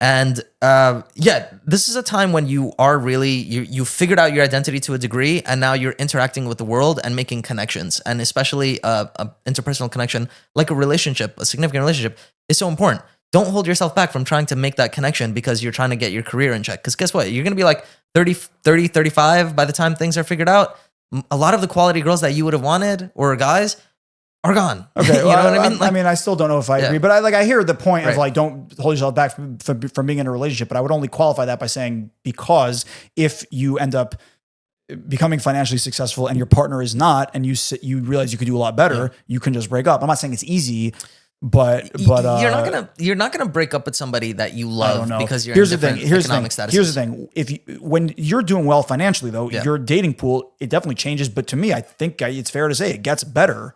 And this is a time when you are really, you figured out your identity to a degree, and now you're interacting with the world and making connections. And especially a interpersonal connection, like a relationship, a significant relationship, is so important. Don't hold yourself back from trying to make that connection because you're trying to get your career in check. Because guess what? You're going to be like 30, 35 by the time things are figured out. A lot of the quality girls that you would have wanted, or guys, are gone. Okay, You know what I mean? I mean, I still don't know if I agree, but I hear the point of Right. like, don't hold yourself back from being in a relationship. But I would only qualify that by saying, because if you end up becoming financially successful and your partner is not, and you realize you could do a lot better, you can just break up. I'm not saying it's easy, but you're not gonna break up with somebody that you I don't love know. because you're Here's in the thing. different economic statuses. Here's the thing. When you're doing well financially, though, your dating pool, it definitely changes. But to me, I think it's fair to say it gets better.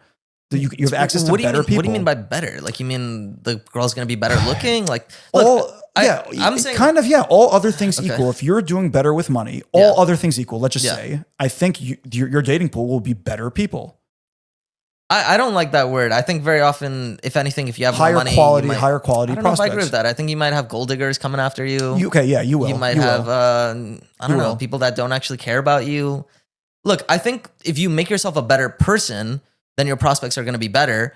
You have access to better people. What do you mean by better? Like, you mean the girl's gonna be better looking? Like, I'm saying kind of, all other things equal. If you're doing better with money, all other things equal, let's just say, I think your dating pool will be better people. I don't like that word. I think very often, if anything, if you have higher more money, quality, I prospects. don't know if I agree with that. I think you might have gold diggers coming after you. You will. You might have, I don't know, people that don't actually care about you. Look, I think if you make yourself a better person, then your prospects are going to be better.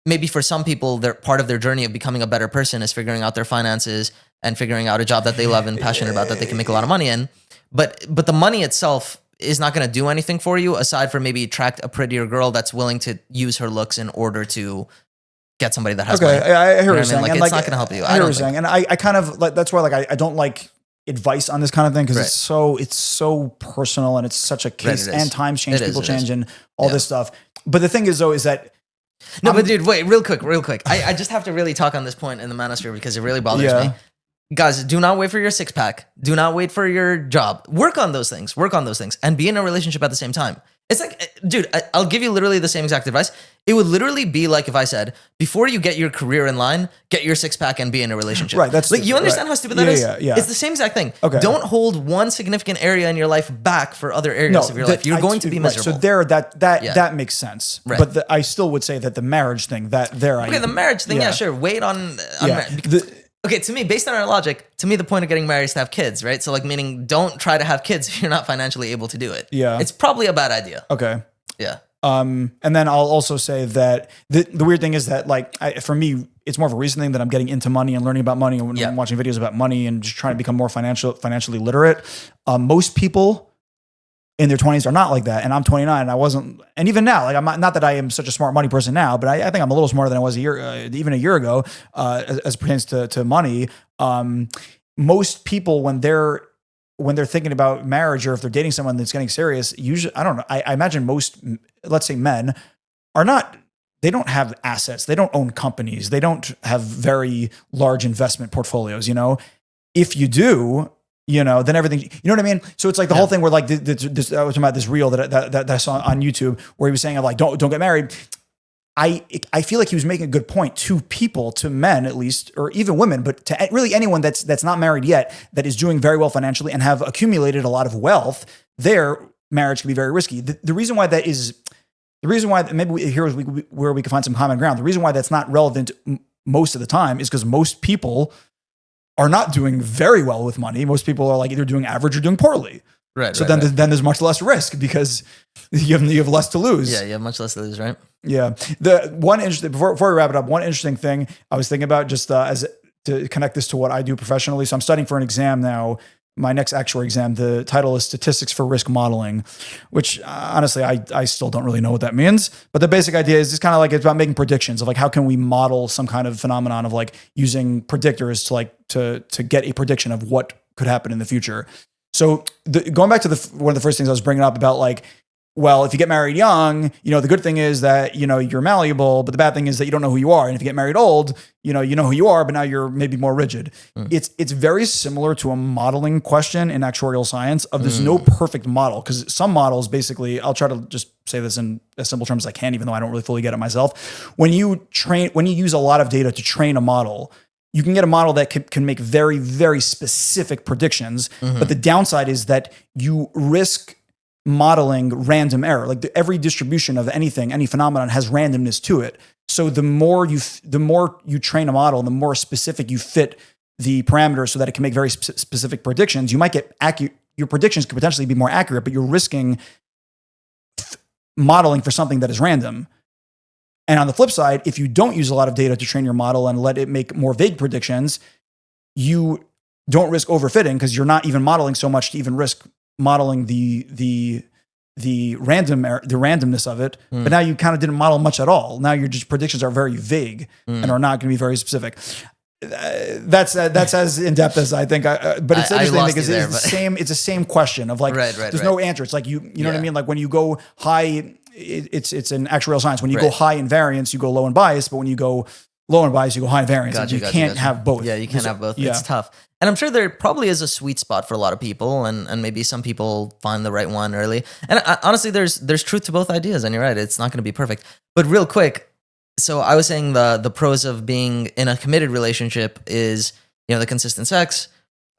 Maybe for some people, part of their journey of becoming a better person is figuring out their finances and figuring out a job that they love and passionate about that they can make a lot of money in. But the money itself is not going to do anything for you aside from maybe attract a prettier girl that's willing to use her looks in order to get somebody that has money. I hear what you're saying. Like, it's not going to help you. I hear what you're saying. And I kind of like, that's why like I don't like advice on this kind of thing, because it's so personal and it's such a case, and times change, people change, and all this stuff. But the thing is, though, is that but dude, wait, real quick. I just have to really talk on this point in the Manosphere because it really bothers me. Guys, do not wait for your six pack. Do not wait for your job. Work on those things, and be in a relationship at the same time. It's like, dude, I'll give you literally the same exact advice. It would literally be like if I said, before you get your career in line, get your six pack and be in a relationship. Right. That's like, you understand how stupid that is? Yeah. It's the same exact thing. Okay. Don't hold one significant area in your life back for other areas of your life. You're going to be miserable. So that makes sense. Right. But I still would say that the marriage thing, the marriage thing, yeah, sure. Wait on okay, to me, based on our logic, the point of getting married is to have kids, right? So, like, meaning don't try to have kids if you're not financially able to do it. Yeah. It's probably a bad idea. Okay. Yeah. And then I'll also say that the weird thing is that, like, for me, it's more of a recent thing that I'm getting into money and learning about money and watching videos about money and just trying to become more financially literate. Most people in their 20s are not like that. And I'm 29 and I wasn't, and even now, like, I'm not that I am such a smart money person now, but I think I'm a little smarter than I was even a year ago, as it pertains to money. Most people, when they're thinking about marriage, or if they're dating someone that's getting serious, usually, I don't know, I imagine most, let's say men, they don't have assets. They don't own companies. They don't have very large investment portfolios, If you do, then everything, you know what I mean? So it's like the whole thing where, like, I was talking about this reel that I saw on YouTube where he was saying, like, don't get married. I feel like he was making a good point to people, to men at least, or even women, but to really anyone that's not married yet, that is doing very well financially and have accumulated a lot of wealth. Their marriage can be very risky. The reason why maybe here's where we can find some common ground. The reason why that's not relevant most of the time is because most people are not doing very well with money. Most people are, like, either doing average or doing poorly. Right. So then there's much less risk because you have less to lose. Yeah, you have much less to lose, right? Yeah. The one interesting, before we wrap it up, one interesting thing I was thinking about, just as to connect this to what I do professionally. So I'm studying for an exam now. My next actual exam, the title is Statistics for Risk Modeling, which honestly, I still don't really know what that means. But the basic idea is just kind of like, it's about making predictions of, like, how can we model some kind of phenomenon of, like, using predictors to, like, to get a prediction of what could happen in the future. So going back to one of the first things I was bringing up about, like, well, if you get married young, the good thing is that, you're malleable, but the bad thing is that you don't know who you are. And if you get married old, you know who you are, but now you're maybe more rigid. It's very similar to a modeling question in actuarial science of there's no perfect model, because some models, basically, I'll try to just say this in as simple terms as I can, even though I don't really fully get it myself. When you use a lot of data to train a model, you can get a model that can make very, very specific predictions. But the downside is that you risk modeling random error. Like, every distribution of anything, any phenomenon, has randomness to it. So the more you train a model, the more specific you fit the parameters so that it can make very specific predictions, you might get accurate. Your predictions could potentially be more accurate, but you're risking modeling for something that is random. And on the flip side, if you don't use a lot of data to train your model and let it make more vague predictions, you don't risk overfitting, because you're not even modeling so much to even risk modeling the the randomness of it, but now you kind of didn't model much at all. Now your just predictions are very vague and are not going to be very specific. That's as in depth as I think. But it's interesting because it's the same question of like, there's no answer. It's like you know what I mean. Like when you go high, it's an actuarial science. When you go high in variance, you go low in bias. But when you go low in bias, you go high in variance. You can't have both. Yeah, you can't have both. It's tough. And I'm sure there probably is a sweet spot for a lot of people, and maybe some people find the right one early. And honestly, there's truth to both ideas. And you're right, it's not going to be perfect. But real quick. So I was saying the pros of being in a committed relationship is, the consistent sex,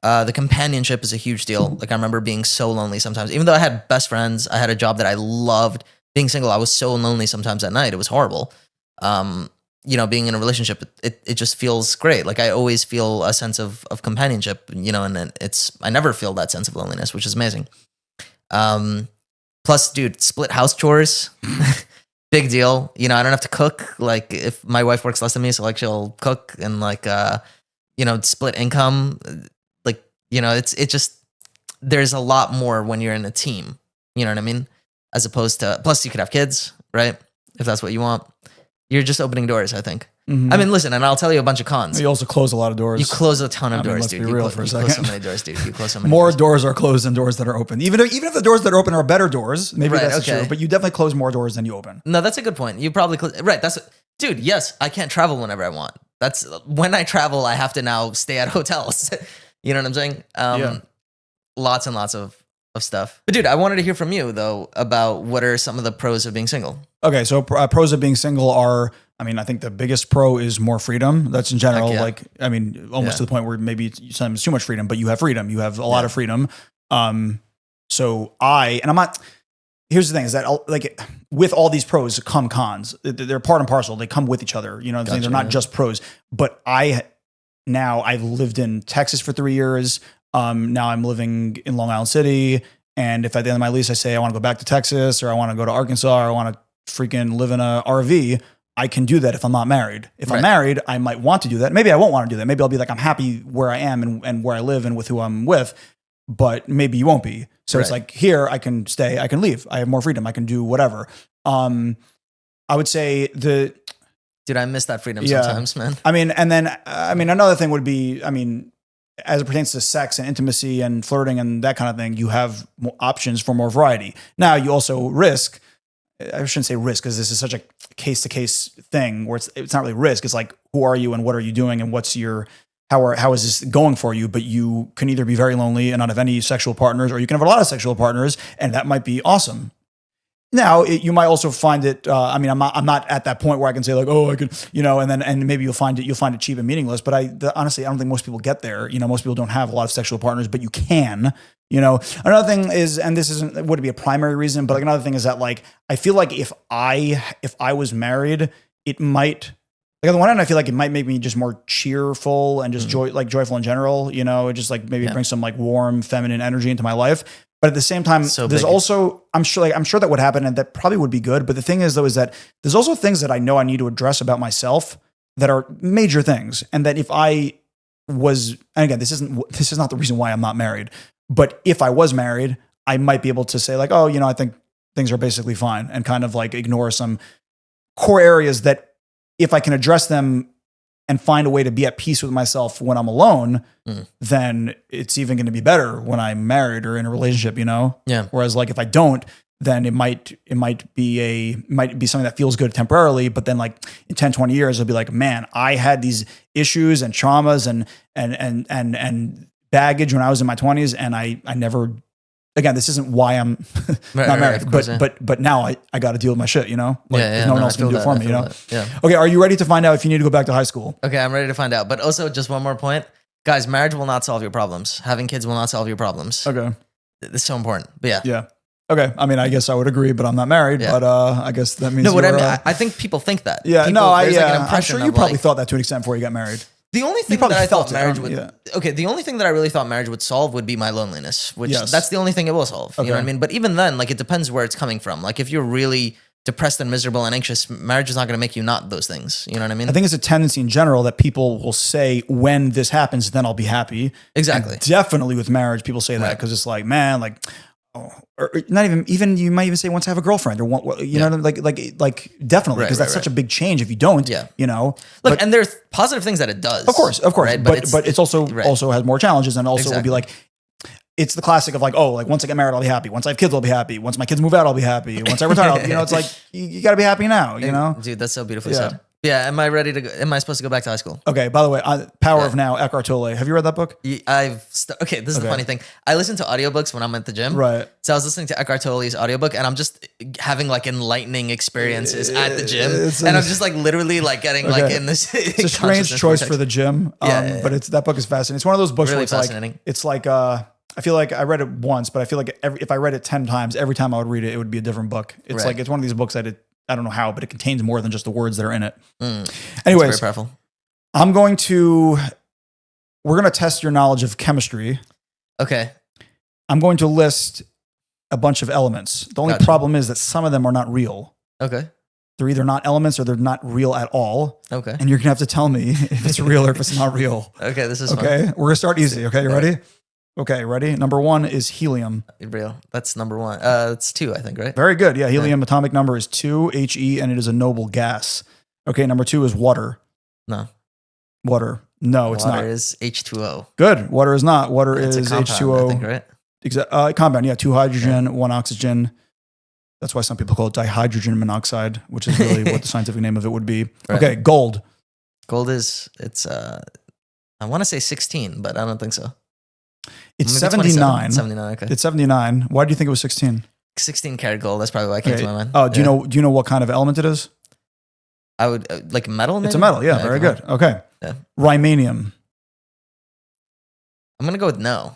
the companionship is a huge deal. Like I remember being so lonely sometimes, even though I had best friends, I had a job that I loved. Being single, I was so lonely sometimes at night. It was horrible. Being in a relationship, it just feels great. Like I always feel a sense of companionship, and I never feel that sense of loneliness, which is amazing. Plus, dude, split house chores. Big deal. I don't have to cook. Like if my wife works less than me, so like she'll cook and like, split income. Like, it's just, there's a lot more when you're in a team, you know what I mean? As opposed to, plus you could have kids, right? If that's what you want. You're just opening doors, I think. Mm-hmm. I mean, listen, and I'll tell you a bunch of cons. You also close a lot of doors. You close a ton of doors, let's dude. Be real for a second. You close so many doors, dude. You close so many more doors are closed than doors that are open. Even if the doors that are open are better doors, maybe that's true. But you definitely close more doors than you open. No, that's a good point. You probably close. Right. Dude, yes, I can't travel whenever I want. That's when I travel, I have to now stay at hotels. You know what I'm saying? Lots and lots of stuff. But dude, I wanted to hear from you though about what are some of the pros of being single. Okay, so pros of being single are, I think the biggest pro is more freedom. That's in general, almost to the point where maybe sometimes too much freedom, but you have freedom. You have a lot of freedom. Here's the thing is that with all these pros come cons. They're part and parcel. They come with each other. They're not just pros. But I've lived in Texas for 3 years. Now I'm living in Long Island City. And if at the end of my lease, I say I want to go back to Texas or I want to go to Arkansas or I want to freaking live in a RV, I can do that if I'm not married. If I'm married, I might want to do that. Maybe I won't want to do that. Maybe I'll be like, I'm happy where I am and where I live and with who I'm with, but maybe you won't be. So it's like here, I can stay, I can leave. I have more freedom. I can do whatever. I would say dude, I miss that freedom sometimes, man. Another thing would be, as it pertains to sex and intimacy and flirting and that kind of thing, you have more options for more variety. Now you also risk, I shouldn't say risk because this is such a case-to-case thing where it's not really risk. It's like, who are you and what are you doing and how is this going for you? But you can either be very lonely and not have any sexual partners, or you can have a lot of sexual partners, and that might be awesome. Now you might also find it. I'm not at that point where I can say like, oh, I could, and maybe you'll find it cheap and meaningless. But honestly, I don't think most people get there. Most people don't have a lot of sexual partners, but you can. Another thing is, and this would be a primary reason, but like another thing is that like I feel like if I was married, it might. Like on the one hand, I feel like it might make me just more cheerful and just joyful in general. It just like maybe bring some like warm feminine energy into my life. But at the same time, there's also, I'm sure that would happen and that probably would be good. But the thing is though, is that there's also things that I know I need to address about myself that are major things. And that if I was, and again, this is not the reason why I'm not married, but if I was married, I might be able to say like, oh, I think things are basically fine, and kind of like ignore some core areas that if I can address them and find a way to be at peace with myself when I'm alone, then it's even going to be better when I'm married or in a relationship, Yeah. Whereas like if I don't, then it might be something that feels good temporarily, but then like in 10, 20 years, it'll be like, man, I had these issues and traumas and baggage when I was in my 20s, and I never. Again, this isn't why I'm not married, but now I got to deal with my shit, no one else can do it for me, Yeah. Okay, are you ready to find out if you need to go back to high school? Okay, I'm ready to find out. But also, just one more point, guys: marriage will not solve your problems. Having kids will not solve your problems. Okay, it's so important. But yeah. Okay, I guess I would agree, but I'm not married. Yeah. But I guess that means I think people think that. Yeah, I'm sure you probably thought that to an extent before you got married. The only thing that I thought marriage would the only thing that I really thought marriage would solve would be my loneliness, which that's the only thing it will solve. Okay. You know what I mean? But even then, like it depends where it's coming from. Like if you're really depressed and miserable and anxious, marriage is not going to make you not those things. You know what I mean? I think it's a tendency in general that people will say, when this happens, then I'll be happy. Exactly. And definitely with marriage, people say that because it's like, man, like or not even you might even say once I have a girlfriend or you know, like definitely, because that's such a big change if you don't, you know. Look, and there's positive things that it does. Of course. Right? But it's also has more challenges, and also will be like, it's the classic of like, oh, like once I get married, I'll be happy. Once I have kids, I'll be happy. Once my kids move out, I'll be happy. Once I retire, you know, it's like, you got to be happy now, you know? Dude, that's so beautifully said. Yeah. Am I ready to go? Am I supposed to go back to high school? Okay. By the way, Power of Now, Eckhart Tolle. Have you read that book? Okay, this is the funny thing. I listen to audiobooks when I'm at the gym. Right. So I was listening to Eckhart Tolle's audiobook, and I'm just having like enlightening experiences at the gym. And I'm just like literally like getting like in this. It's a strange choice for the gym. But that book is fascinating. It's one of those books really where it's like, I feel like I read it once, but I feel like if I read it 10 times, every time I would read it, it would be a different book. It's like, it's one of these books that I don't know how, but it contains more than just the words that are in it. Anyways, very powerful. We're going to test your knowledge of chemistry. Okay. I'm going to list a bunch of elements. The only problem is that some of them are not real. Okay. They're either not elements or they're not real at all. Okay. And you're going to have to tell me if it's real or if it's not real. Okay, this is fun. We're going to start easy. Okay, you ready? Okay, ready? Number 1 is helium. Real. That's number 1. It's 2, I think, right? Very good. Yeah, helium atomic number is 2, He, and it is a noble gas. Okay, number 2 is water. No. Water. No, it's not. Water is H2O. Good. Water is not. Water it's is a compound, H2O. I think, right? Compound, yeah. 2 hydrogen, 1 oxygen. That's why some people call it dihydrogen monoxide, which is really what the scientific name of it would be. Right. Okay, gold. Gold is, I want to say 16, but I don't think so. It's 79. 79, okay. It's 79. Why do you think it was 16? 16 karat gold. That's probably why I came to my mind. Oh, do you know what kind of element it is? I would like metal. Maybe? It's a metal. Yeah, very good. Okay. Yeah. Rhymanium. I'm gonna go with no.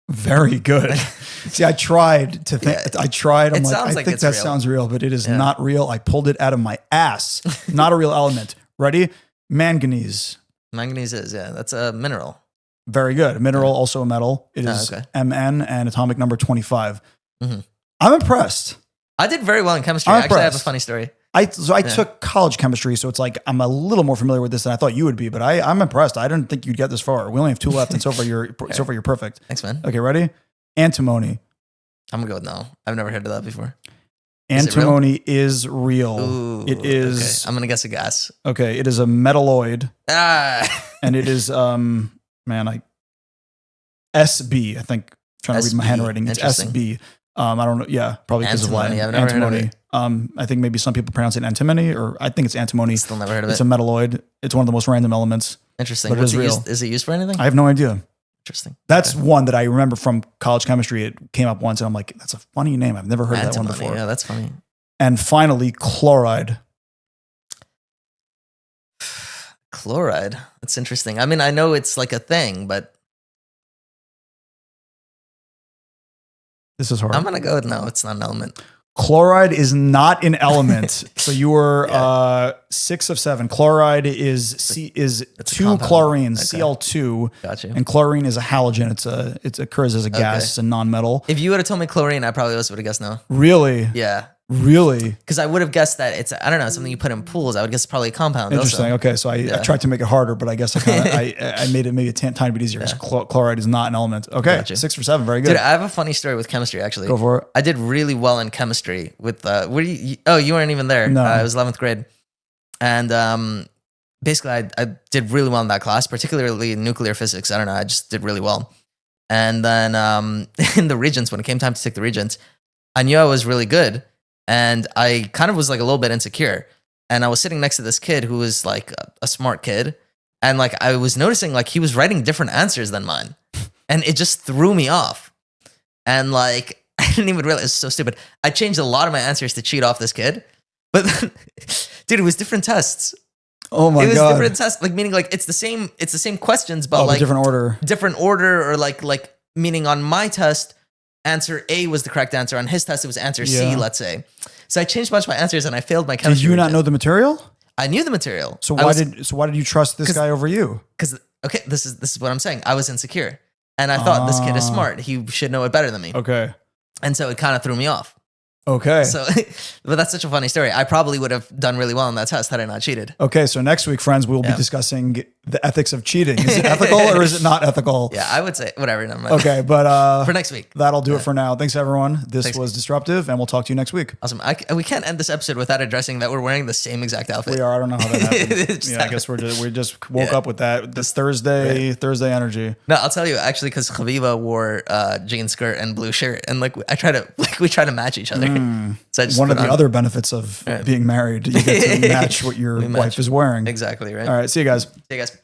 Very good. See, I tried to think. I tried. I'm I think that sounds real, but it is not real. I pulled it out of my ass. Not a real element. Ready? Manganese. Manganese is that's a mineral. Very good. Mineral, also a metal. It is Mn and atomic number 25. Mm-hmm. I'm impressed. I did very well in chemistry. Actually, I have a funny story. I took college chemistry, so it's like I'm a little more familiar with this than I thought you would be, but I'm impressed. I didn't think you'd get this far. We only have 2 left, and so far you're perfect. Thanks, man. Okay, ready? Antimony. I'm gonna go with no. I've never heard of that before. Antimony is real. Ooh, it is. Okay. I'm gonna guess a gas. Okay, it is a metalloid. Ah. And it is SB. I think. I'm trying to read my handwriting. It's SB. I don't know. Yeah, probably because of Latin. I've never antimony. Heard of it. I think maybe some people pronounce it antimony, or I think it's antimony. Still never heard of it. It's a metalloid. It's one of the most random elements. Interesting. But What's it real. Is it used for anything? I have no idea. Interesting. That's one that I remember from college chemistry. It came up once, and I'm like, that's a funny name. I've never heard that one before. Yeah, that's funny. And finally, chloride. Chloride. That's interesting. I mean, I know it's like a thing, but this is hard. I'm gonna go with no. It's not an element. Chloride is not an element. So you were 6 of 7. Chloride is 2 chlorines, Cl2. Gotcha. And chlorine is a halogen. It occurs as a gas. It's a non-metal. If you would have told me chlorine, I probably also would have guessed no. Really? Yeah. Really? Because I would have guessed that it's, I don't know, something you put in pools. I would guess probably a compound. Interesting. Also. Okay, so I tried to make it harder, but I guess I made it maybe a tiny bit easier. Chloride is not an element. Okay, gotcha. 6 for 7. Very good. Dude, I have a funny story with chemistry, actually. Go for it. I did really well in chemistry with, you weren't even there. No. It was 11th grade. And basically, I did really well in that class, particularly in nuclear physics. I don't know, I just did really well. And then in the regents, when it came time to take the regents, I knew I was really good. And I kind of was like a little bit insecure. And I was sitting next to this kid who was like a smart kid. And like I was noticing like he was writing different answers than mine. And it just threw me off. And like I didn't even realize, it's so stupid. I changed a lot of my answers to cheat off this kid. But dude, it was different tests. Oh my God. It was different tests, like meaning like it's the same questions, but like different order. Different order, or like meaning on my test, answer A was the correct answer. On his test, it was answer C, let's say. So I changed a bunch of my answers and I failed my chemistry. Did you not know the material? I knew the material. So why did you trust this guy over you? Because this is what I'm saying. I was insecure. And I thought this kid is smart. He should know it better than me. Okay. And so it kind of threw me off. Okay. So, but that's such a funny story. I probably would have done really well on that test had I not cheated. Okay, so next week, friends, we will be discussing the ethics of cheating. Is it ethical or is it not ethical? Yeah, I would say whatever. Never mind. Okay, but for next week, that'll do it for now. Thanks, everyone. This was Disruptive, and we'll talk to you next week. Awesome. We can't end this episode without addressing that we're wearing the same exact outfit. We are. I don't know how that happened. I guess we just woke up with that. This Thursday energy. No, I'll tell you actually, because Khaviva wore jean skirt and blue shirt, and we try to match each other. So I just one of the other benefits of being married, you get to match what your wife is wearing. Exactly, right? All right, see you guys. See you guys.